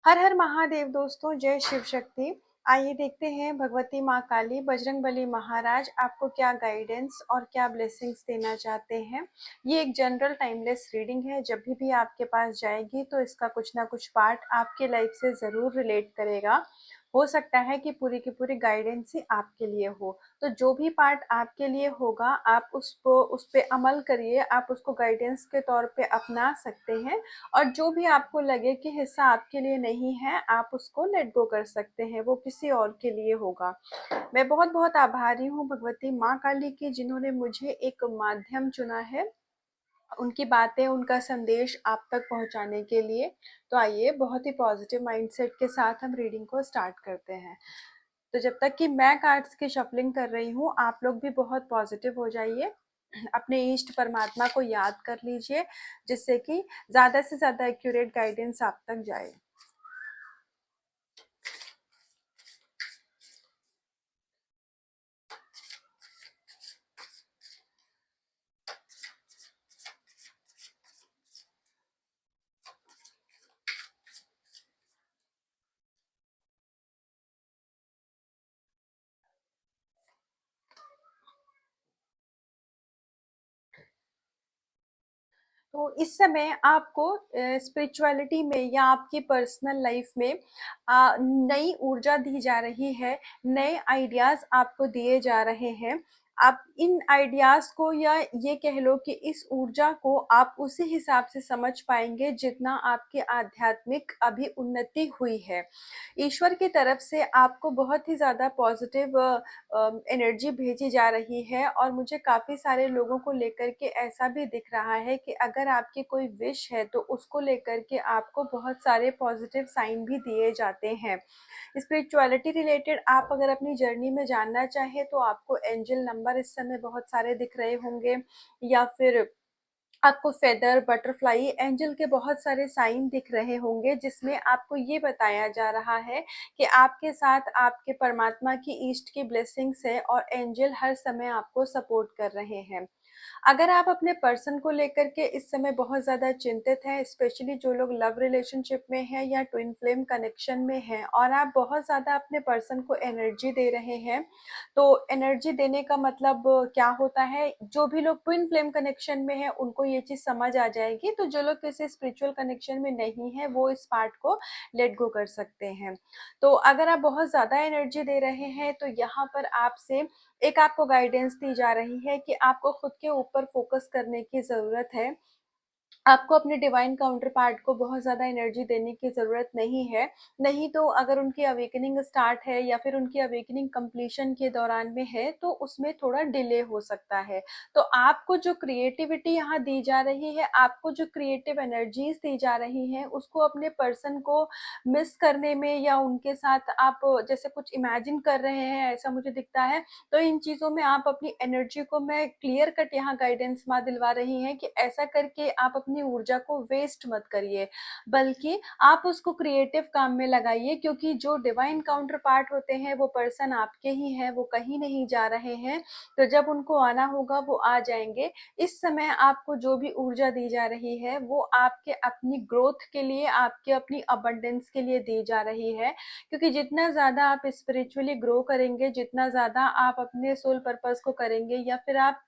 हर हर महादेव दोस्तों, जय शिव शक्ति। आइए देखते हैं भगवती माँ काली बजरंगबली महाराज आपको क्या गाइडेंस और क्या ब्लेसिंग्स देना चाहते हैं। ये एक जनरल टाइमलेस रीडिंग है। जब भी आपके पास जाएगी तो इसका कुछ ना कुछ पार्ट आपके लाइफ से ज़रूर रिलेट करेगा। हो सकता है कि पूरी की पूरी गाइडेंस ही आपके लिए हो। तो जो भी पार्ट आपके लिए होगा आप उसको उस पे अमल करिए, आप उसको गाइडेंस के तौर पे अपना सकते हैं। और जो भी आपको लगे कि हिस्सा आपके लिए नहीं है, आप उसको लेट गो कर सकते हैं, वो किसी और के लिए होगा। मैं बहुत बहुत आभारी हूँ भगवती माँ काली की, जिन्होंने मुझे एक माध्यम चुना है उनकी बातें, उनका संदेश आप तक पहुंचाने के लिए। तो आइए बहुत ही पॉजिटिव माइंडसेट के साथ हम रीडिंग को स्टार्ट करते हैं। तो जब तक कि मैं कार्ड्स की शफलिंग कर रही हूँ, आप लोग भी बहुत पॉजिटिव हो जाइए। अपने इष्ट परमात्मा को याद कर लीजिए, जिससे कि ज़्यादा से ज़्यादा एक्यूरेट गाइडेंस आप तक जाए। तो इस समय आपको स्पिरिचुअलिटी में या आपकी पर्सनल लाइफ में नई ऊर्जा दी जा रही है, नए आइडियाज आपको दिए जा रहे हैं। आप इन आइडियाज को, या ये कह लो कि इस ऊर्जा को आप उसी हिसाब से समझ पाएंगे जितना आपकी आध्यात्मिक अभी उन्नति हुई है। ईश्वर की तरफ से आपको बहुत ही ज़्यादा पॉजिटिव एनर्जी भेजी जा रही है। और मुझे काफ़ी सारे लोगों को लेकर के ऐसा भी दिख रहा है कि अगर आपकी कोई विश है तो उसको लेकर के आपको बहुत सारे पॉजिटिव साइन भी दिए जाते हैं। स्पिरिचुअलिटी रिलेटेड आप अगर अपनी जर्नी में जानना चाहें तो आपको एंजल नंबर इस समय बहुत सारे दिख रहे होंगे, या फिर आपको फेदर, बटरफ्लाई, एंजल के बहुत सारे साइन दिख रहे होंगे, जिसमें आपको ये बताया जा रहा है कि आपके साथ आपके परमात्मा की ईस्ट की ब्लेसिंग्स है और एंजल हर समय आपको सपोर्ट कर रहे हैं। अगर आप अपने पर्सन को लेकर के इस समय बहुत ज़्यादा चिंतित हैं, स्पेशली जो लोग लव रिलेशनशिप में हैं या ट्विन फ्लेम कनेक्शन में हैं, और आप बहुत ज़्यादा अपने पर्सन को एनर्जी दे रहे हैं, तो एनर्जी देने का मतलब क्या होता है, जो भी लोग ट्विन फ्लेम कनेक्शन में हैं उनको ये चीज़ समझ आ जाएगी। तो जो लोग किसी स्पिरिचुअल कनेक्शन में नहीं है वो इस पार्ट को लेट गो कर सकते हैं। तो अगर आप बहुत ज़्यादा एनर्जी दे रहे हैं तो यहाँ पर आपसे एक आपको गाइडेंस दी जा रही है कि आपको खुद के ऊपर फोकस करने की ज़रूरत है। आपको अपने डिवाइन काउंटर पार्ट को बहुत ज़्यादा एनर्जी देने की ज़रूरत नहीं है। नहीं तो अगर उनकी अवेकनिंग स्टार्ट है या फिर उनकी अवेकनिंग कंप्लीशन के दौरान में है तो उसमें थोड़ा डिले हो सकता है। तो आपको जो क्रिएटिविटी यहाँ दी जा रही है, आपको जो क्रिएटिव एनर्जीज दी जा रही हैं, उसको अपने पर्सन को मिस करने में या उनके साथ आप जैसे कुछ इमेजिन कर रहे हैं, ऐसा मुझे दिखता है। तो इन चीज़ों में आप अपनी एनर्जी को, मैं क्लियर कट यहाँ गाइडेंस माँ दिलवा रही हैं कि ऐसा करके आप अपनी ऊर्जा को वेस्ट मत करिए, बल्कि आप उसको क्रिएटिव काम में लगाइए। क्योंकि जो डिवाइन काउंटर पार्ट होते हैं वो पर्सन आपके ही हैं, वो कहीं नहीं जा रहे हैं। तो जब उनको आना होगा वो आ जाएंगे। इस समय आपको जो भी ऊर्जा दी जा रही है वो आपके अपनी ग्रोथ के लिए, आपके अपनी अबंडेंस के लिए दी जा रही है। क्योंकि जितना ज़्यादा आप स्पिरिचुअली ग्रो करेंगे, जितना ज़्यादा आप अपने सोल पर्पस को करेंगे, या फिर आप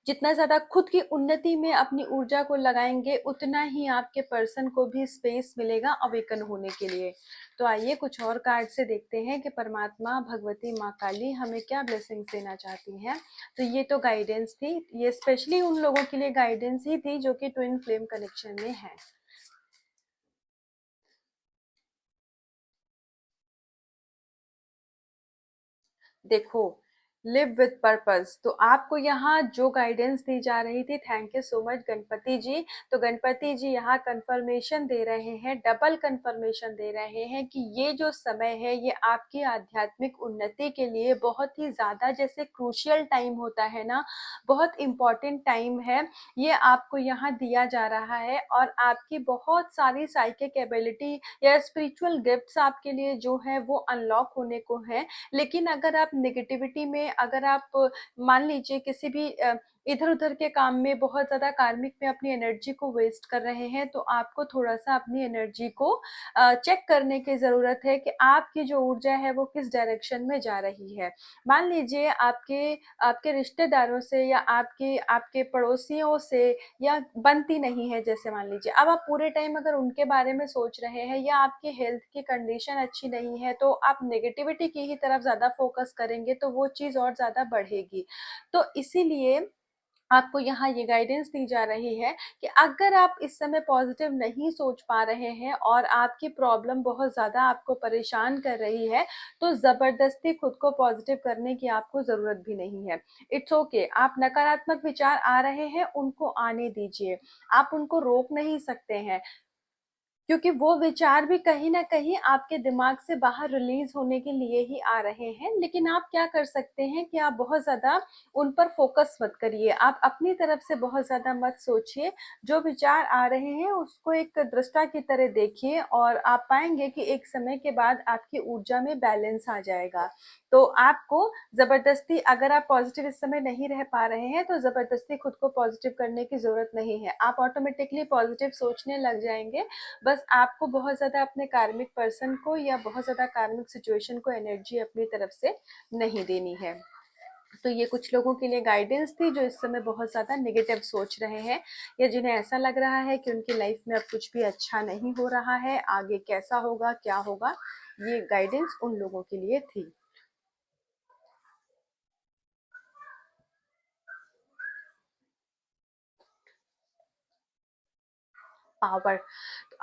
जितना ज़्यादा खुद की उन्नति में अपनी ऊर्जा को लगाएंगे, उतना ही आपके पर्सन को भी स्पेस मिलेगा अवेकन होने के लिए। तो आइए कुछ और कार्ड से देखते हैं कि परमात्मा भगवती माँ काली हमें क्या ब्लेसिंग्स देना चाहती हैं। तो ये तो गाइडेंस थी, ये स्पेशली उन लोगों के लिए गाइडेंस ही थी जो कि ट्विन फ्लेम कनेक्शन में है। देखो, लिव विथ पर्पस, तो आपको यहाँ जो गाइडेंस दी जा रही थी, thank you so much Ganpati ji. तो गणपति जी यहाँ कंफर्मेशन दे रहे हैं, डबल कंफर्मेशन दे रहे हैं कि ये जो समय है ये आपकी आध्यात्मिक उन्नति के लिए बहुत ही ज्यादा, जैसे क्रूशियल टाइम होता है ना, बहुत इम्पोर्टेंट टाइम है, ये आपको यहाँ दिया जा रहा है। और आपकी बहुत सारी साइकिक एबिलिटी या स्पिरिचुअल गिफ्ट्स आपके लिए जो है वो अनलॉक होने को है। लेकिन अगर आप नेगेटिविटी में, अगर आप मान लीजिए किसी भी इधर-उधर के काम में बहुत ज़्यादा कार्मिक में अपनी एनर्जी को वेस्ट कर रहे हैं, तो आपको थोड़ा-सा अपनी एनर्जी को चेक करने की ज़रूरत है कि आपकी जो ऊर्जा है वो किस डायरेक्शन में जा रही है। मान लीजिए आपके आपके रिश्तेदारों से या आपके आपके पड़ोसियों से या बनती नहीं है, जैसे मान लीजिए अब आप पूरे टाइम अगर उनके बारे में सोच रहे हैं या आपकी हेल्थ की कंडीशन अच्छी नहीं है, तो आप नेगेटिविटी की ही तरफ ज़्यादा फोकस करेंगे तो वो चीज़ और ज़्यादा बढ़ेगी। तो इसीलिए आपको यहाँ ये गाइडेंस दी जा रही है कि अगर आप इस समय पॉजिटिव नहीं सोच पा रहे हैं और आपकी प्रॉब्लम बहुत ज़्यादा आपको परेशान कर रही है, तो ज़बरदस्ती खुद को पॉजिटिव करने की आपको ज़रूरत भी नहीं है। इट्स ओके, आप नकारात्मक विचार आ रहे हैं, उनको आने दीजिए। आप उनको रोक नहीं सकते हैं, क्योंकि वो विचार भी कहीं न कहीं आपके दिमाग से बाहर रिलीज़ होने के लिए ही आ रहे हैं। लेकिन आप क्या कर सकते हैं कि आप बहुत ज़्यादा उन पर फ़ोकस मत करिए। आप अपनी तरफ से बहुत ज़्यादा मत सोचिए। जो विचार आ रहे हैं उसको एक दृष्टा की तरह देखिए और आप पाएँगे कि एक समय के बाद आपकी ऊर्जा में बैलेंस आ जाएगा। तो आपको ज़बरदस्ती, अगर आप पॉज़िटिव इस समय नहीं रह पा रहे हैं, तो ज़बरदस्ती खुद को पॉज़िटिव करने की ज़रूरत नहीं है। आप ऑटोमेटिकली पॉज़िटिव सोचने लग जाएँगे। बस आपको बहुत ज़्यादा अपने कार्मिक पर्सन को या बहुत ज़्यादा कार्मिक सिचुएशन को एनर्जी अपनी तरफ से नहीं देनी है। तो ये कुछ लोगों के लिए गाइडेंस थी जो इस समय बहुत ज़्यादा नेगेटिव सोच रहे हैं या जिन्हें ऐसा लग रहा है कि उनकी लाइफ में अब कुछ भी अच्छा नहीं हो रहा है, आगे कैसा होगा, क्या होगा। ये गाइडेंस उन लोगों के लिए थी। पावर,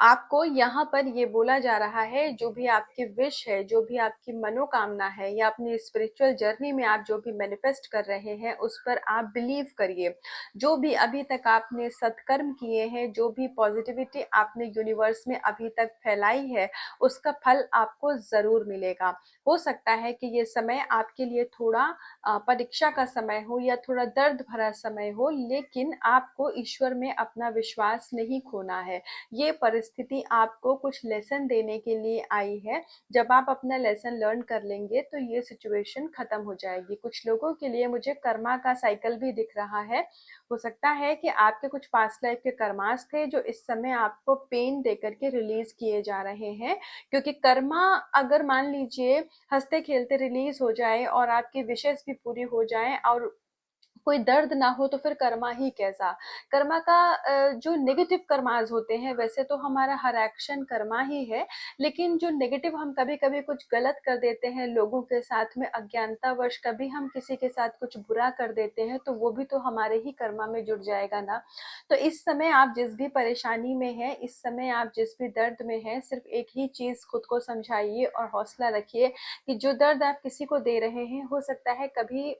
आपको यहाँ पर ये बोला जा रहा है, जो भी आपकी विश है, जो भी आपकी मनोकामना है या अपनी स्पिरिचुअल जर्नी में आप जो भी मैनिफेस्ट कर रहे हैं उस पर आप बिलीव करिए। जो भी अभी तक आपने सत्कर्म किए हैं, जो भी पॉजिटिविटी आपने यूनिवर्स में अभी तक फैलाई है, उसका फल आपको जरूर मिलेगा। हो सकता है कि ये समय आपके लिए थोड़ा परीक्षा का समय हो या थोड़ा दर्द भरा समय हो, लेकिन आपको ईश्वर में अपना विश्वास नहीं खोना है। ये परिस्थिति आपको कुछ लेसन देने के लिए आई है। जब आप अपना लेसन लर्न कर लेंगे तो ये सिचुएशन खत्म हो जाएगी। कुछ लोगों के लिए मुझे कर्मा का साइकिल भी दिख रहा है। हो सकता है कि आपके कुछ पास्ट लाइफ के कर्मास थे जो इस समय आपको पेन देकर के रिलीज किए जा रहे हैं, क्योंकि कर्मा अगर मान लीजिए हंसते खेलते रिलीज हो जाए और आपकी विशेष भी पूरी हो जाए और कोई दर्द ना हो, तो फिर कर्मा ही कैसा। कर्मा का जो नेगेटिव कर्माज होते हैं, वैसे तो हमारा हर एक्शन कर्मा ही है, लेकिन जो नेगेटिव हम कभी कभी कुछ गलत कर देते हैं लोगों के साथ में, अज्ञानतावश कभी हम किसी के साथ कुछ बुरा कर देते हैं, तो वो भी तो हमारे ही कर्मा में जुड़ जाएगा ना। तो इस समय आप जिस भी परेशानी में हैं, इस समय आप जिस भी दर्द में हैं, सिर्फ एक ही चीज खुद को समझाइए और हौसला रखिए कि जो दर्द आप किसी को दे रहे हैं, हो सकता है कभी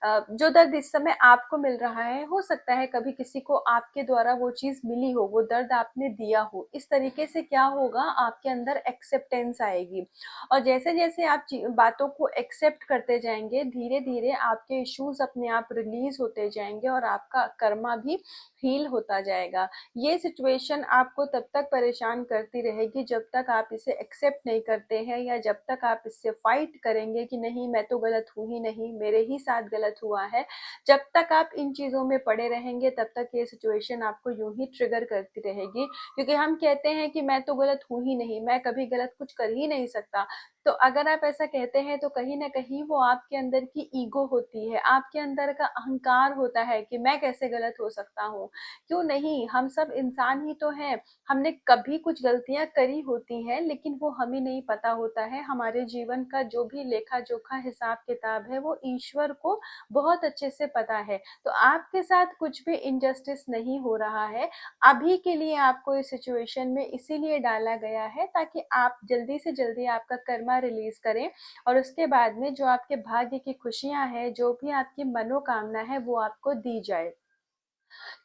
जो दर्द इस समय आपको मिल रहा है, हो सकता है कभी किसी को आपके द्वारा वो चीज मिली हो, वो दर्द आपने दिया हो। इस तरीके से क्या होगा, आपके अंदर एक्सेप्टेंस आएगी और जैसे जैसे आप बातों को एक्सेप्ट करते जाएंगे, धीरे धीरे आपके इश्यूज अपने आप रिलीज होते जाएंगे और आपका कर्मा भी हील होता जाएगा। ये सिचुएशन आपको तब तक परेशान करती रहेगी जब तक आप इसे एक्सेप्ट नहीं करते हैं, या जब तक आप इससे फाइट करेंगे कि नहीं मैं तो गलत हूँ ही नहीं, मेरे ही साथ गलत हुआ है। जब तक आप इन चीजों में पड़े रहेंगे तब तक ये सिचुएशन आपको यूं ही ट्रिगर करती रहेगी, क्योंकि हम कहते हैं कि मैं तो गलत हूँ ही नहीं, मैं कभी गलत कुछ कर ही नहीं सकता। तो अगर आप ऐसा कहते हैं तो कहीं ना कहीं वो आपके अंदर की ईगो होती है, आपके अंदर का अहंकार होता है कि मैं कैसे गलत हो सकता हूँ। क्यों नहीं, हम सब इंसान ही तो हैं। हमने कभी कुछ गलतियां करी होती हैं, लेकिन वो हमें नहीं पता होता है। हमारे जीवन का जो भी लेखा जोखा हिसाब किताब है वो ईश्वर को बहुत अच्छे से पता है। तो आपके साथ कुछ भी इनजस्टिस नहीं हो रहा है। अभी के लिए आपको इस सिचुएशन में इसीलिए डाला गया है ताकि आप जल्दी से जल्दी आपका कर्मा रिलीज करें और उसके बाद में जो आपके भाग्य की खुशियां हैं, जो भी आपकी मनोकामना है, वो आपको दी जाए।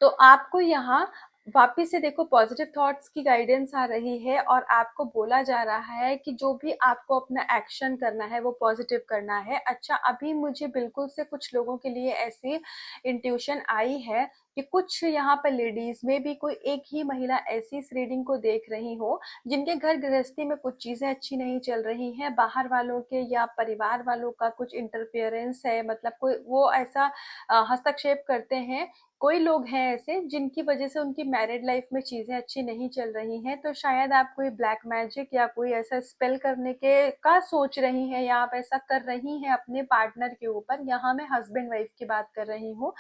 तो आपको यहाँ वापिस से देखो पॉजिटिव थॉट्स की गाइडेंस आ रही है और आपको बोला जा रहा है कि जो भी आपको अपना एक्शन करना है वो पॉजिटिव करना है। अच्छा, अभी मुझे बिल्कुल से कुछ लोगों के लिए ऐसी इंट्यूशन आई है कि कुछ यहाँ पर लेडीज में भी कोई एक ही महिला ऐसी इस रीडिंग को देख रही हो जिनके घर गृहस्थी में कुछ चीजें अच्छी नहीं चल रही हैं, बाहर वालों के या परिवार वालों का कुछ इंटरफेरेंस है, मतलब कोई वो ऐसा हस्तक्षेप करते हैं। कोई लोग हैं ऐसे जिनकी वजह से उनकी मैरिड लाइफ में चीजें अच्छी नहीं चल रही हैं, तो शायद आप कोई ब्लैक मैजिक या कोई ऐसा स्पेल करने के का सोच रही हैं या आप ऐसा कर रही हैं अपने पार्टनर के ऊपर। यहाँ मैं हस्बैंड वाइफ की बात कर रही हूँ,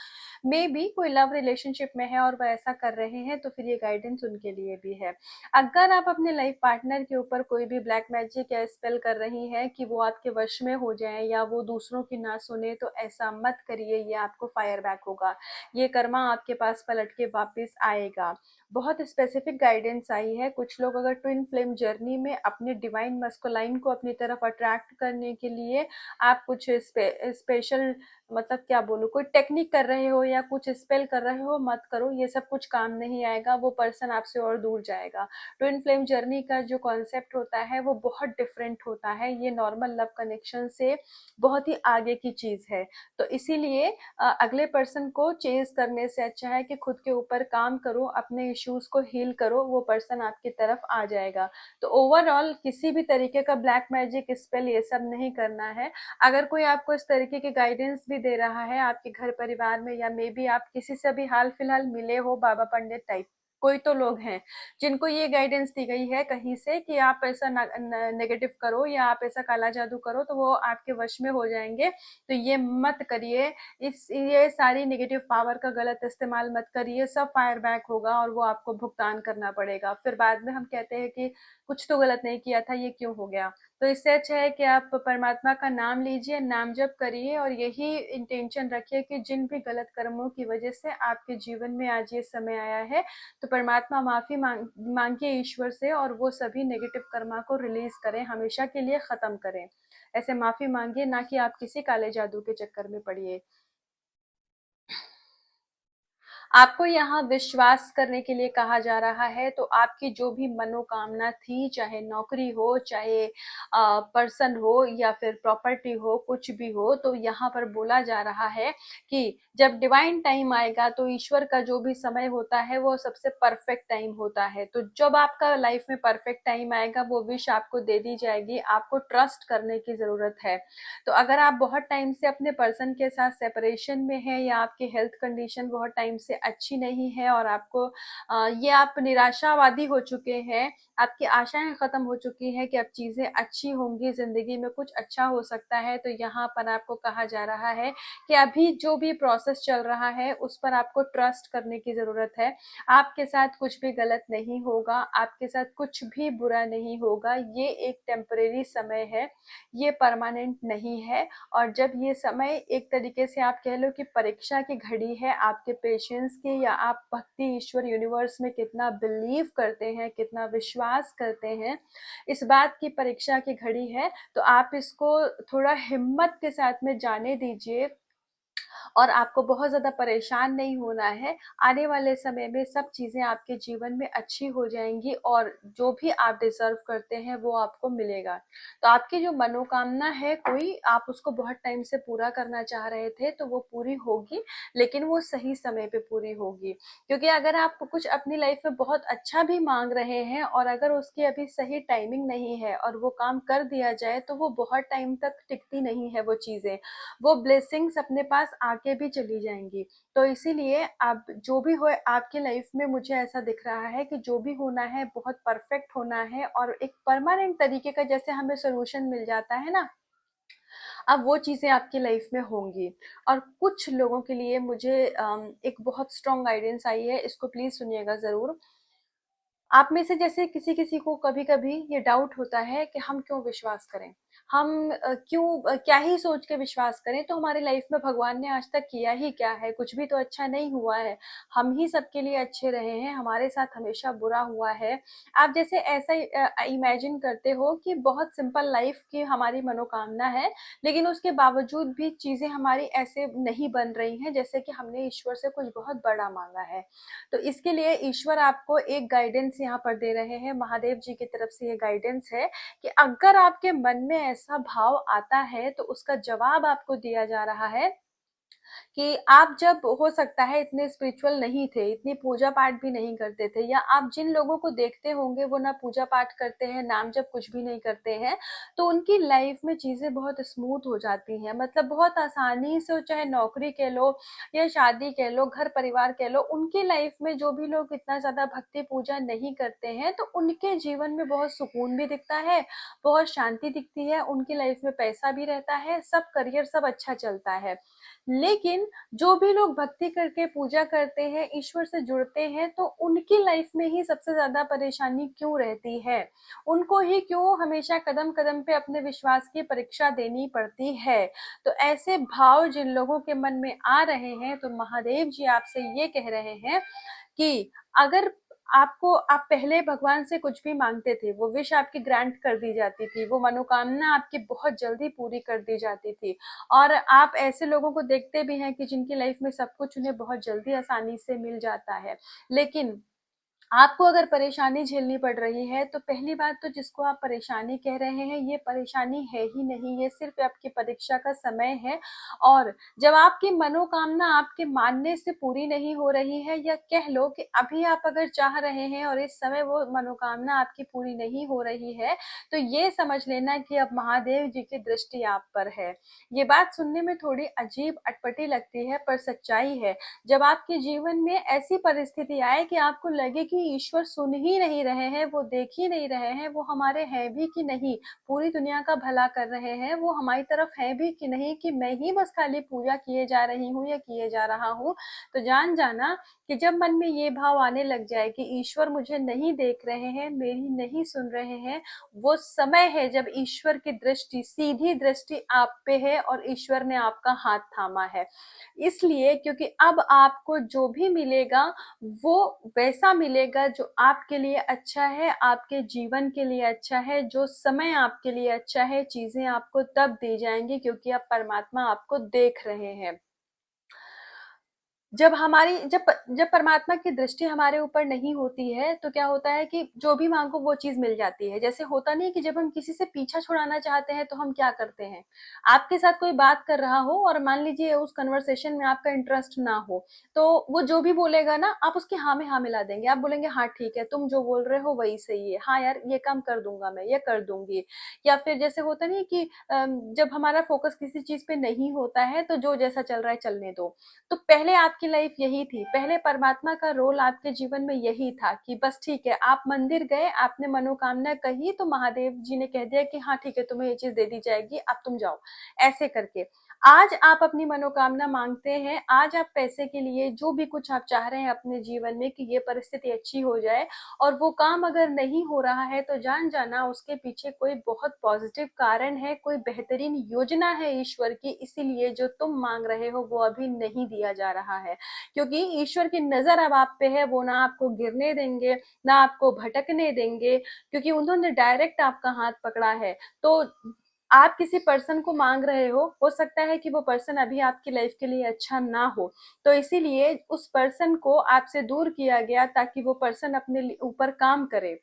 मे बी कोई लव रिलेशनशिप में है और वह ऐसा कर रहे हैं, तो फिर ये गाइडेंस उनके लिए भी है। अगर आप अपने लाइफ पार्टनर के ऊपर कोई भी ब्लैक मैजिक या स्पेल कर रही हैं कि वो आपके वश में हो जाए या वो दूसरों की ना सुने, तो ऐसा मत करिए, ये आपको फायर बैक होगा, ये कर्मा आपके पास पलट के वापस आएगा। बहुत स्पेसिफिक गाइडेंस आई है। कुछ लोग अगर ट्विन फ्लेम जर्नी में अपने डिवाइन मस्कुलाइन को अपनी तरफ अट्रैक्ट करने के लिए आप कुछ स्पेशल, मतलब क्या बोलूं, कोई टेक्निक कर रहे हो या कुछ स्पेल कर रहे हो, मत करो, ये सब कुछ काम नहीं आएगा, वो पर्सन आपसे और दूर जाएगा। ट्विन फ्लेम जर्नी का जो कॉन्सेप्ट होता है वो बहुत डिफरेंट होता है, ये नॉर्मल लव कनेक्शन से बहुत ही आगे की चीज है। तो इसीलिए अगले पर्सन को चेज करने से अच्छा है कि खुद के ऊपर काम करो, अपने इश्यूज को हील करो, वो पर्सन आपकी तरफ आ जाएगा। तो ओवरऑल किसी भी तरीके का ब्लैक मैजिक स्पेल ये सब नहीं करना है। अगर कोई आपको इस तरीके की गाइडेंस भी दे रहा है आपके घर परिवार में, या मे बी आप किसी से भी हाल फिलहाल मिले हो, बाबा पंडित टाइप कोई तो लोग हैं जिनको ये गाइडेंस दी गई है कहीं से कि आप ऐसा नेगेटिव करो या आप ऐसा काला जादू करो तो वो आपके वश में हो जाएंगे, तो ये मत करिए। इस ये सारी नेगेटिव पावर का गलत इस्तेमाल मत करिए, सब फायर बैक होगा और वो आपको भुगतान करना पड़ेगा। फिर बाद में हम कहते हैं कि कुछ तो गलत नहीं किया था, ये क्यों हो गया। तो इससे अच्छा है कि आप परमात्मा का नाम लीजिए, नाम जप करिए और यही इंटेंशन रखिए कि जिन भी गलत कर्मों की वजह से आपके जीवन में आज ये समय आया है, तो परमात्मा माफी मांगिए ईश्वर से और वो सभी नेगेटिव कर्मा को रिलीज करें, हमेशा के लिए खत्म करें। ऐसे माफी मांगिए, ना कि आप किसी काले जादू के चक्कर में पड़िए। आपको यहाँ विश्वास करने के लिए कहा जा रहा है, तो आपकी जो भी मनोकामना थी, चाहे नौकरी हो, चाहे पर्सन हो या फिर प्रॉपर्टी हो, कुछ भी हो, तो यहाँ पर बोला जा रहा है कि जब डिवाइन टाइम आएगा तो ईश्वर का जो भी समय होता है वो सबसे परफेक्ट टाइम होता है। तो जब आपका लाइफ में परफेक्ट टाइम आएगा वो विश आपको दे दी जाएगी, आपको ट्रस्ट करने की जरूरत है। तो अगर आप बहुत टाइम से अपने पर्सन के साथ सेपरेशन में हैं या आपकी हेल्थ कंडीशन बहुत टाइम से अच्छी नहीं है और आपको ये आप निराशावादी हो चुके हैं, आपकी आशाएं खत्म हो चुकी हैं कि अब चीजें अच्छी होंगी, जिंदगी में कुछ अच्छा हो सकता है, तो यहाँ पर आपको कहा जा रहा है कि अभी जो भी प्रोसेस चल रहा है उस पर आपको ट्रस्ट करने की जरूरत है। आपके साथ कुछ भी गलत नहीं होगा, आपके साथ कुछ भी बुरा नहीं होगा, ये एक टेम्परेरी समय है, ये परमानेंट नहीं है। और जब ये समय एक तरीके से आप कह लो कि परीक्षा की घड़ी है आपके पेशेंस की, या आप भक्ति ईश्वर यूनिवर्स में कितना बिलीव करते हैं, कितना विश्वास करते हैं, इस बात की परीक्षा की घड़ी है। तो आप इसको थोड़ा हिम्मत के साथ में जाने दीजिए और आपको बहुत ज्यादा परेशान नहीं होना है। आने वाले समय में सब चीजें आपके जीवन में अच्छी हो जाएंगी और जो भी आप डिजर्व करते हैं वो आपको मिलेगा। तो आपकी जो मनोकामना है कोई, आप उसको बहुत टाइम से पूरा करना चाह रहे थे, तो वो पूरी होगी, लेकिन वो सही समय पे पूरी होगी। क्योंकि अगर आप कुछ अपनी लाइफ में बहुत अच्छा भी मांग रहे हैं और अगर उसकी अभी सही टाइमिंग नहीं है और वो काम कर दिया जाए, तो वो बहुत टाइम तक टिकती नहीं है वो चीजें, वो ब्लेसिंग्स अपने पास आके भी चली जाएंगी। तो इसीलिए आप जो भी हो आपकी लाइफ में, मुझे ऐसा दिख रहा है कि जो भी होना है बहुत परफेक्ट होना है और एक परमानेंट तरीके का, जैसे हमें सोल्यूशन मिल जाता है ना, अब वो चीजें आपकी लाइफ में होंगी। और कुछ लोगों के लिए मुझे एक बहुत स्ट्रॉन्ग गाइडेंस आई है, इसको प्लीज सुनिएगा जरूर। आप में से जैसे किसी किसी को कभी कभी ये डाउट होता है कि हम क्यों विश्वास करें, हम क्या ही सोच के विश्वास करें, तो हमारी लाइफ में भगवान ने आज तक किया ही क्या है, कुछ भी तो अच्छा नहीं हुआ है, हम ही सबके लिए अच्छे रहे हैं, हमारे साथ हमेशा बुरा हुआ है। आप जैसे ऐसा इमेजिन करते हो कि बहुत सिंपल लाइफ की हमारी मनोकामना है, लेकिन उसके बावजूद भी चीजें हमारी ऐसे नहीं बन रही हैं जैसे कि हमने ईश्वर से कुछ बहुत बड़ा मांगा है। तो इसके लिए ईश्वर आपको एक गाइडेंस यहाँ पर दे रहे हैं, महादेव जी की तरफ से ये गाइडेंस है कि अगर आपके मन में ऐसा भाव आता है तो उसका जवाब आपको दिया जा रहा है कि आप जब हो सकता है इतने स्पिरिचुअल नहीं थे, इतनी पूजा पाठ भी नहीं करते थे, या आप जिन लोगों को देखते होंगे वो ना पूजा पाठ करते हैं, नाम जब कुछ भी नहीं करते हैं, तो उनकी लाइफ में चीजें बहुत स्मूथ हो जाती हैं, मतलब बहुत आसानी से, चाहे नौकरी कह लो या शादी कह लो, घर परिवार कह लो, उनकी लाइफ में जो भी लोग इतना ज्यादा भक्ति पूजा नहीं करते हैं, तो उनके जीवन में बहुत सुकून भी दिखता है, बहुत शांति दिखती है, उनकी लाइफ में पैसा भी रहता है, सब करियर सब अच्छा चलता है। लेकिन जो भी लोग भक्ति करके पूजा करते हैं, ईश्वर से जुड़ते हैं, तो उनकी लाइफ में ही सबसे ज्यादा परेशानी क्यों रहती है, उनको ही क्यों हमेशा कदम कदम पे अपने विश्वास की परीक्षा देनी पड़ती है। तो ऐसे भाव जिन लोगों के मन में आ रहे हैं, तो महादेव जी आपसे ये कह रहे हैं कि अगर आपको, आप पहले भगवान से कुछ भी मांगते थे, वो विश आपकी ग्रांट कर दी जाती थी, वो मनोकामना आपकी बहुत जल्दी पूरी कर दी जाती थी। और आप ऐसे लोगों को देखते भी हैं कि जिनकी लाइफ में सब कुछ उन्हें बहुत जल्दी आसानी से मिल जाता है। लेकिन आपको अगर परेशानी झेलनी पड़ रही है, तो पहली बात तो जिसको आप परेशानी कह रहे हैं, ये परेशानी है ही नहीं, ये सिर्फ आपकी परीक्षा का समय है। और जब आपकी मनोकामना आपके मानने से पूरी नहीं हो रही है, या कह लो कि अभी आप अगर चाह रहे हैं और इस समय वो मनोकामना आपकी पूरी नहीं हो रही है, तो ये समझ लेना कि अब महादेव जी की दृष्टि आप पर है। ये बात सुनने में थोड़ी अजीब अटपटी लगती है, पर सच्चाई है। जब आपके जीवन में ऐसी परिस्थिति आए कि आपको लगे कि ईश्वर सुन ही नहीं रहे हैं, वो देख ही नहीं रहे हैं, वो हमारे हैं भी कि नहीं, पूरी दुनिया का भला कर रहे हैं, वो हमारी तरफ है भी कि नहीं, कि मैं ही बस खाली पूजा किए जा रही हूँ या किए जा रहा हूँ, तो जान जाना कि जब मन में ये भाव आने लग जाए कि ईश्वर मुझे नहीं देख रहे हैं, मेरी नहीं सुन रहे हैं, वो समय है जब ईश्वर की दृष्टि, सीधी दृष्टि आप पे है और ईश्वर ने आपका हाथ थामा है। इसलिए क्योंकि अब आपको जो भी मिलेगा, वो वैसा मिलेगा जो आपके लिए अच्छा है, आपके जीवन के लिए अच्छा है, जो समय आपके लिए अच्छा है, चीजें आपको तब दी जाएंगी क्योंकि अब परमात्मा आपको देख रहे हैं। जब परमात्मा की दृष्टि हमारे ऊपर नहीं होती है, तो क्या होता है कि जो भी मांगो वो चीज मिल जाती है। जैसे होता नहीं कि जब हम किसी से पीछा छुड़ाना चाहते हैं तो हम क्या करते हैं, आपके साथ कोई बात कर रहा हो और मान लीजिए उस कन्वर्सेशन में आपका इंटरेस्ट ना हो, तो वो जो भी बोलेगा ना, आप उसके हाँ में हाँ मिला देंगे, आप बोलेंगे हाँ ठीक है, तुम जो बोल रहे हो वही सही है, हाँ यार ये काम कर दूंगा, मैं ये कर दूंगी। या फिर जैसे होता नहीं कि जब हमारा फोकस किसी चीज पे नहीं होता है, तो जो जैसा चल रहा है चलने दो। तो पहले आपकी लाइफ यही थी, पहले परमात्मा का रोल आपके जीवन में यही था कि बस ठीक है, आप मंदिर गए, आपने मनोकामना कही, तो महादेव जी ने कह दिया कि हाँ ठीक है, तुम्हें ये चीज दे दी जाएगी, अब तुम जाओ। ऐसे करके आज आप अपनी मनोकामना मांगते हैं, आज आप पैसे के लिए जो भी कुछ आप चाह रहे हैं अपने जीवन में कि ये परिस्थिति अच्छी हो जाए, और वो काम अगर नहीं हो रहा है, तो जान जाना उसके पीछे कोई बहुत पॉजिटिव कारण है, कोई बेहतरीन योजना है ईश्वर की, इसीलिए जो तुम मांग रहे हो वो अभी नहीं दिया जा रहा है। क्योंकि ईश्वर की नजर अब आप पे है, वो ना आपको गिरने देंगे, ना आपको भटकने देंगे, क्योंकि उन्होंने डायरेक्ट आपका हाथ पकड़ा है। तो आप किसी पर्सन को मांग रहे हो सकता है कि वो पर्सन अभी आपकी लाइफ के लिए अच्छा ना हो, तो इसीलिए उस पर्सन को आपसे दूर किया गया ताकि वो पर्सन अपने ऊपर काम करे।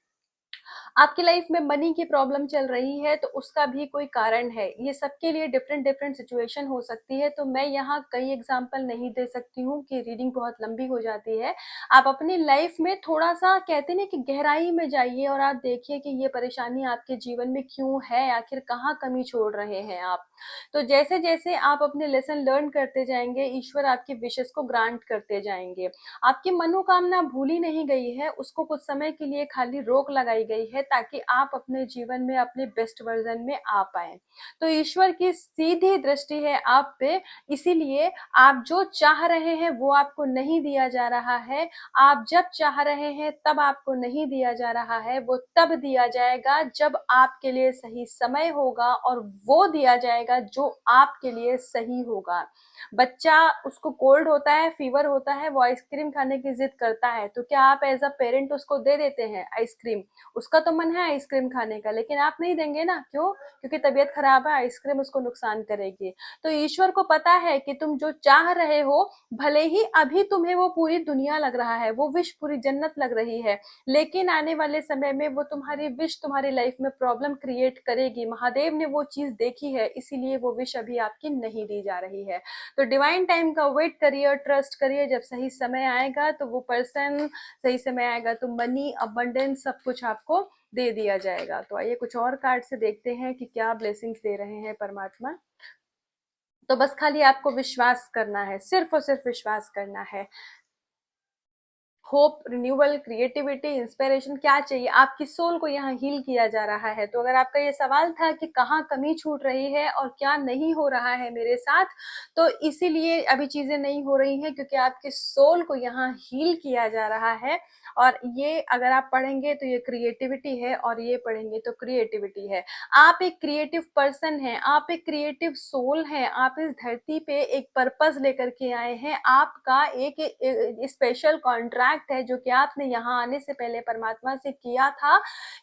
आपकी लाइफ में मनी की प्रॉब्लम चल रही है, तो उसका भी कोई कारण है, ये सबके लिए डिफरेंट डिफरेंट सिचुएशन हो सकती है, तो मैं यहाँ कई एग्जांपल नहीं दे सकती हूँ कि रीडिंग बहुत लंबी हो जाती है। आप अपनी लाइफ में थोड़ा सा कहते ना कि गहराई में जाइए और आप देखिए कि ये परेशानी आपके जीवन में क्यों है, आखिर कहाँ कमी छोड़ रहे हैं आप। तो जैसे जैसे आप अपने लेसन लर्न करते जाएंगे, ईश्वर आपकी विशेष को ग्रांट करते जाएंगे। आपकी मनोकामना भूली नहीं गई है, उसको कुछ समय के लिए खाली रोक लगाई गई है ताकि आप अपने जीवन में अपने बेस्ट वर्जन में आ पाए। तो ईश्वर की सीधी दृष्टि है आप पे, इसीलिए आप जो चाह रहे हैं वो आपको नहीं दिया जा रहा है। आप जब चाह रहे हैं तब आपको नहीं दिया जा रहा है, वो तब दिया जाएगा जब आपके लिए सही समय होगा, और वो दिया जाएगा जो आपके लिए सही होगा। बच्चा, उसको कोल्ड होता है, फीवर होता है, वो आइसक्रीम खाने की जिद करता है, तो क्या आप एज अ पेरेंट उसको दे देते हैं आइसक्रीम? उसका तो मन है आइसक्रीम खाने का, लेकिन आप नहीं देंगे ना, क्यों? क्योंकि तबीयत खराब है, आइसक्रीम उसको नुकसान करेगी। तो ईश्वर को पता है कि तुम जो चाह रहे हो, भले ही अभी तुम्हें वो पूरी दुनिया लग रहा है, वो विश पूरी जन्नत लग रही है, लेकिन आने वाले समय में वो तुम्हारी विश तुम्हारी लाइफ में प्रॉब्लम क्रिएट करेगी। महादेव ने वो चीज देखी है, इसीलिए वो विश अभी आपकी नहीं दी जा रही है। तो डिवाइन टाइम का वेट करिए और ट्रस्ट करिए, जब सही समय आएगा तो वो पर्सन, सही समय आएगा तो मनी, अबंडेंस, सब कुछ आपको दे दिया जाएगा। तो आइए कुछ और कार्ड से देखते हैं कि क्या ब्लेसिंग्स दे रहे हैं परमात्मा। तो बस खाली आपको विश्वास करना है, सिर्फ और सिर्फ विश्वास करना है। होप, रिन्यूअल, क्रिएटिविटी, इंस्पिरेशन, क्या चाहिए? आपकी सोल को यहाँ हील किया जा रहा है। तो अगर आपका ये सवाल था कि कहाँ कमी छूट रही है और क्या नहीं हो रहा है मेरे साथ, तो इसीलिए अभी चीजें नहीं हो रही हैं, क्योंकि आपके सोल को यहाँ हील किया जा रहा है। और ये अगर आप पढ़ेंगे तो ये क्रिएटिविटी है, और ये पढ़ेंगे तो क्रिएटिविटी है। आप एक क्रिएटिव पर्सन हैं, आप एक क्रिएटिव सोल हैं, आप इस धरती पे एक पर्पस लेकर के आए हैं। आपका एक स्पेशल कॉन्ट्रैक्ट है जो कि आपने यहाँ आने से पहले परमात्मा से किया था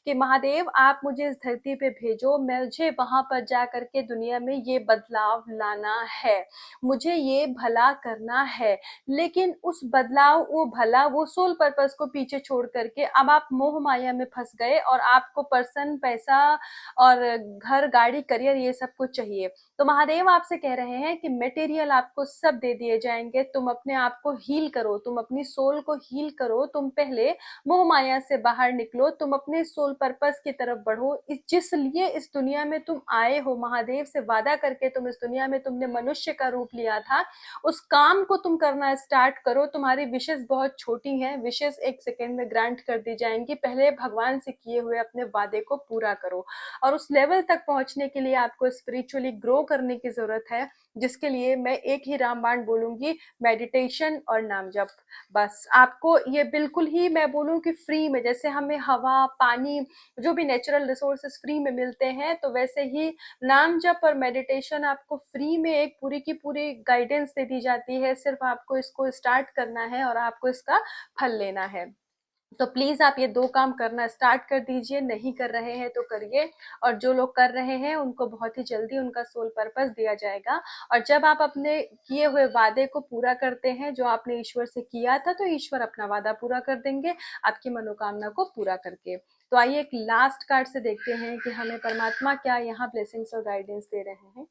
कि महादेव आप मुझे इस धरती पे भेजो, मुझे वहां पर जा करके दुनिया में ये बदलाव लाना है, मुझे ये भला करना है। लेकिन उस बदलाव, वो भला, वो सोल पर्पस को पीछे छोड़ करके अब आप मोह माया में फंस गए, और आपको पर्सन, पैसा और घर, गाड़ी, करियर, ये सब कुछ चाहिए। तो महादेव आपसे कह रहे हैं कि मटेरियल आपको सब दे दिए जाएंगे, तुम अपने आप को हील करो, तुम अपनी सोल को हील करो, तुम पहले मोह माया से बाहर निकलो, तुम अपने सोल पर्पस की तरफ बढ़ो। जिस लिए इस दुनिया में तुम आए हो, महादेव से वादा करके तुम इस दुनिया में तुमने मनुष्य का रूप लिया था, उस काम को तुम करना स्टार्ट करो। तुम्हारी विशेष बहुत छोटी हैं, विशेष एक सेकेंड में ग्रांट कर दी जाएंगी। पहले भगवान से किए हुए अपने वादे को पूरा करो, और उस लेवल तक पहुंचने के लिए आपको स्पिरिचुअली ग्रो करने की जरूरत है, जिसके लिए मैं एक ही रामबाण बोलूंगी, मेडिटेशन और नाम जप। बस आपको ये बिल्कुल ही, मैं बोलूं कि फ्री में, जैसे हमें हवा, पानी, जो भी नेचुरल रिसोर्सेस फ्री में मिलते हैं, तो वैसे ही नाम जप और मेडिटेशन आपको फ्री में एक पूरी की पूरी गाइडेंस दे दी जाती है। सिर्फ आपको इसको स्टार्ट करना है और आपको इसका फल लेना है। तो प्लीज आप ये दो काम करना स्टार्ट कर दीजिए, नहीं कर रहे हैं तो करिए। और जो लोग कर रहे हैं उनको बहुत ही जल्दी उनका सोल पर्पस दिया जाएगा। और जब आप अपने किए हुए वादे को पूरा करते हैं, जो आपने ईश्वर से किया था, तो ईश्वर अपना वादा पूरा कर देंगे आपकी मनोकामना को पूरा करके। तो आइए एक लास्ट कार्ड से देखते हैं कि हमें परमात्मा क्या यहाँ ब्लेसिंग्स और गाइडेंस दे रहे हैं।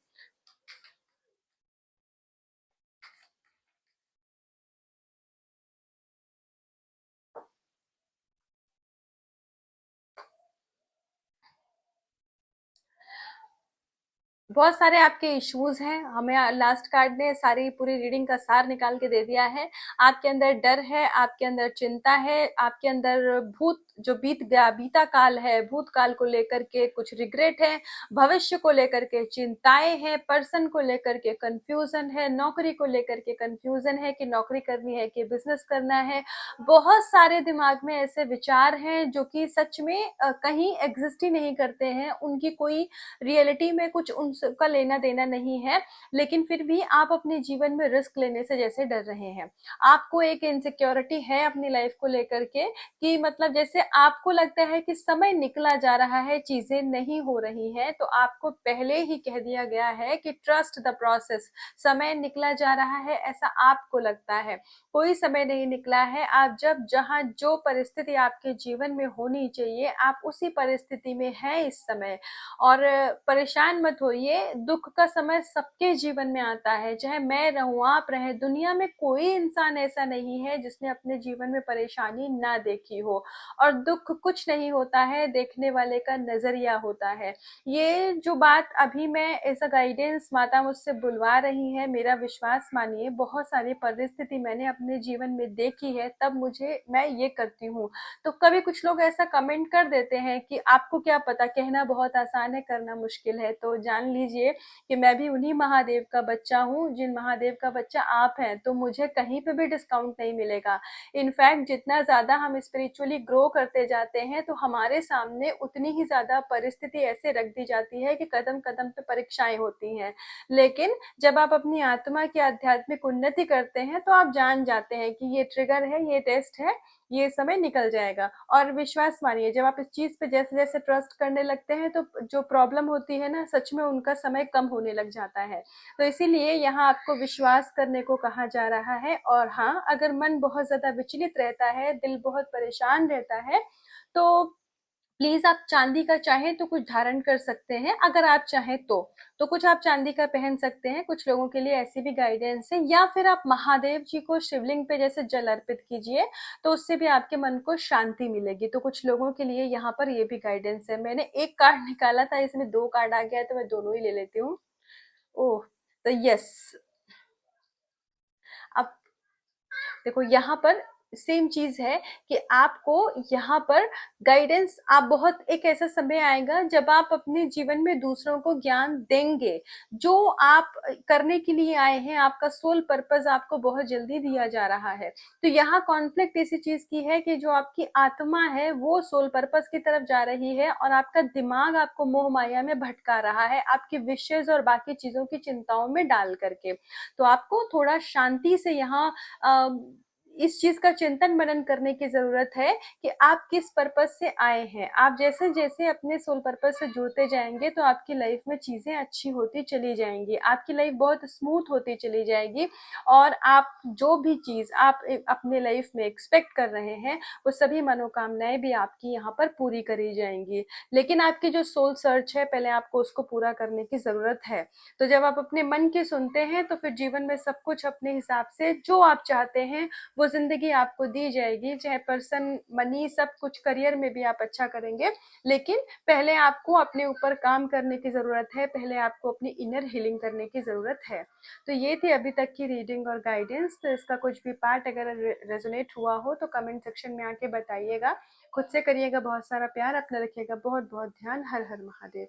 बहुत सारे आपके इश्यूज हैं, हमें लास्ट कार्ड ने सारी पूरी रीडिंग का सार निकाल के दे दिया है। आपके अंदर डर है, आपके अंदर चिंता है, आपके अंदर भूत जो बीत गया, बीता काल है, भूतकाल को लेकर के कुछ रिग्रेट है, भविष्य को लेकर के चिंताएं हैं, पर्सन को लेकर के कंफ्यूजन है, नौकरी को लेकर के कंफ्यूजन है कि नौकरी करनी है कि बिजनेस करना है। बहुत सारे दिमाग में ऐसे विचार हैं जो कि सच में कहीं एग्जिस्ट ही नहीं करते हैं, उनकी कोई रियलिटी में कुछ उनका लेना देना नहीं है, लेकिन फिर भी आप अपने जीवन में रिस्क लेने से जैसे डर रहे हैं। आपको एक इनसिक्योरिटी है अपनी लाइफ को लेकर के, कि मतलब जैसे आपको लगता है कि समय निकला जा रहा है, चीजें नहीं हो रही हैं, तो आपको पहले ही कह दिया गया है कि ट्रस्ट द प्रोसेस। समय निकला जा रहा है ऐसा आपको लगता है, कोई समय नहीं निकला है। आप जब, जहां जो परिस्थिति आपके जीवन में होनी चाहिए, आप उसी परिस्थिति में हैं इस समय। और परेशान मत होइए, दुख का समय सबके जीवन में आता है, चाहे मैं रहूं, आप रहे, दुनिया में कोई इंसान ऐसा नहीं है जिसने अपने जीवन में परेशानी ना देखी हो। और दुख कुछ नहीं होता है, देखने वाले का नजरिया होता है। ये जो बात अभी मैं ऐसा गाइडेंस माता मुझसे बुलवा रही है, मेरा विश्वास मानिए, बहुत सारी परिस्थिति मैंने अपने जीवन में देखी है, तब मुझे, मैं ये करती हूँ। तो कभी कुछ लोग ऐसा कमेंट कर देते हैं कि आपको क्या पता, कहना बहुत आसान है, करना मुश्किल है। तो जान लीजिए कि मैं भी उन्हीं महादेव का बच्चा हूँ, जिन महादेव का बच्चा आप हैं। तो मुझे कहीं पे भी डिस्काउंट नहीं मिलेगा। इनफैक्ट जितना ज्यादा हम स्पिरिचुअली ग्रो करते जाते हैं, तो हमारे सामने उतनी ही ज्यादा परिस्थिति ऐसे रख दी जाती है कि कदम कदम पे परीक्षाएं होती हैं। लेकिन जब आप अपनी आत्मा की आध्यात्मिक उन्नति करते हैं, तो आप जान जाते हैं कि ये ट्रिगर है, ये टेस्ट है, ये समय निकल जाएगा। और विश्वास मानिए, जब आप इस चीज पे जैसे जैसे ट्रस्ट करने लगते हैं तो जो प्रॉब्लम होती है ना, सच में उनका समय कम होने लग जाता है। तो इसीलिए यहाँ आपको विश्वास करने को कहा जा रहा है। और हाँ, अगर मन बहुत ज्यादा विचलित रहता है, दिल बहुत परेशान रहता है, तो प्लीज आप चांदी का चाहे तो कुछ धारण कर सकते हैं, अगर आप चाहें तो कुछ आप चांदी का पहन सकते हैं। कुछ लोगों के लिए ऐसी भी गाइडेंस है। या फिर आप महादेव जी को शिवलिंग पे जैसे जल अर्पित कीजिए, तो उससे भी आपके मन को शांति मिलेगी। तो कुछ लोगों के लिए यहाँ पर ये भी गाइडेंस है। मैंने एक कार्ड निकाला था, इसमें दो कार्ड आ गया है, तो मैं दोनों ही ले लेती हूँ। ओह, तो यस। अब देखो, यहाँ पर सेम चीज है कि आपको यहाँ पर गाइडेंस, आप बहुत एक ऐसा समय आएगा जब आप अपने जीवन में दूसरों को ज्ञान देंगे। जो आप करने के लिए आए हैं, आपका सोल पर्पस आपको बहुत जल्दी दिया जा रहा है। तो यहाँ कॉन्फ्लिक्ट इसी चीज की है कि जो आपकी आत्मा है वो सोल पर्पस की तरफ जा रही है, और आपका दिमाग आपको मोह माया में भटका रहा है, आपकी विशेष और बाकी चीजों की चिंताओं में डाल करके। तो आपको थोड़ा शांति से यहाँ अ, इस चीज का चिंतन मनन करने की जरूरत है कि आप किस पर्पस से आए हैं। आप जैसे जैसे अपने सोल पर्पस से जुड़ते जाएंगे, तो आपकी लाइफ में चीजें अच्छी होती चली जाएंगी, आपकी लाइफ बहुत स्मूथ होती चली जाएगी। और आप जो भी चीज आप अपने लाइफ में एक्सपेक्ट कर रहे हैं, वो सभी मनोकामनाएं भी आपकी यहाँ पर पूरी करी जाएंगी। लेकिन आपकी जो सोल सर्च है, पहले आपको उसको पूरा करने की जरूरत है। तो जब आप अपने मन की सुनते हैं, तो फिर जीवन में सब कुछ अपने हिसाब से जो आप चाहते हैं वो जिंदगी आपको दी जाएगी। चाहे पर्सन, मनी, सब कुछ, करियर में भी आप अच्छा करेंगे। लेकिन पहले आपको अपने ऊपर काम करने की जरूरत है, पहले आपको अपनी इनर हीलिंग करने की जरूरत है। तो ये थी अभी तक की रीडिंग और गाइडेंस। तो इसका कुछ भी पार्ट अगर रेजोनेट हुआ हो तो कमेंट सेक्शन में आके बताइएगा। खुद से करिएगा बहुत सारा प्यार, अपना रखिएगा बहुत बहुत ध्यान। हर हर महादेव।